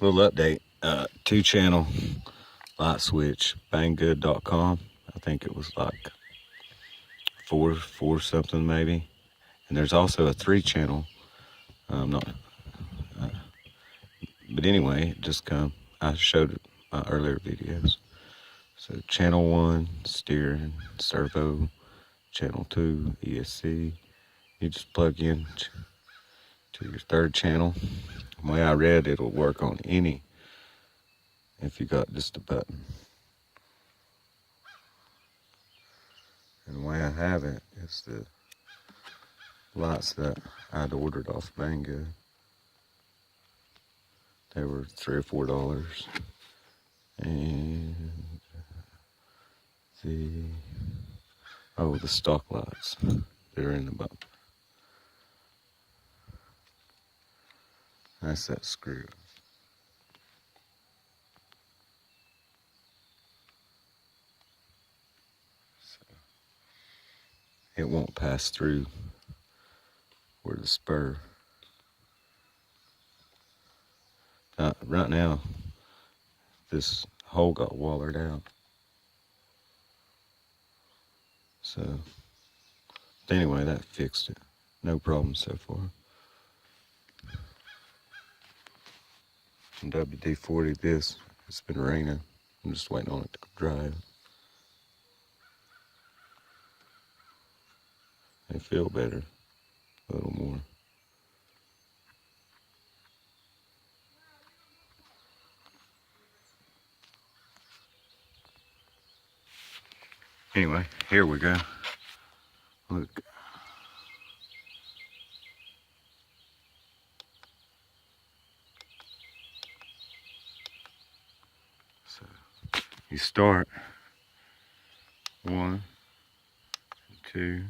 Little update. 2-channel light switch, banggood.com. I think it was like four something maybe. And there's also a 3-channel. But anyway, it just come. I showed it in my earlier videos. So channel 1, steering, servo. Channel 2, ESC. You just plug in to your 3rd channel. The way I read, it'll work on any if you got just a button. And the way I have it is the lights that I'd ordered off Banggood. They were $3 or $4. And the stock lights, they're in the bumper. That's that screw. So it won't pass through where the spur. Right now, this hole got wallered out. So, anyway, that fixed it. No problem so far. And WD-40 this, it's been raining. I'm just waiting on it to dry. They feel better, a little more. Anyway, here we go. Look. So you start 1, 2,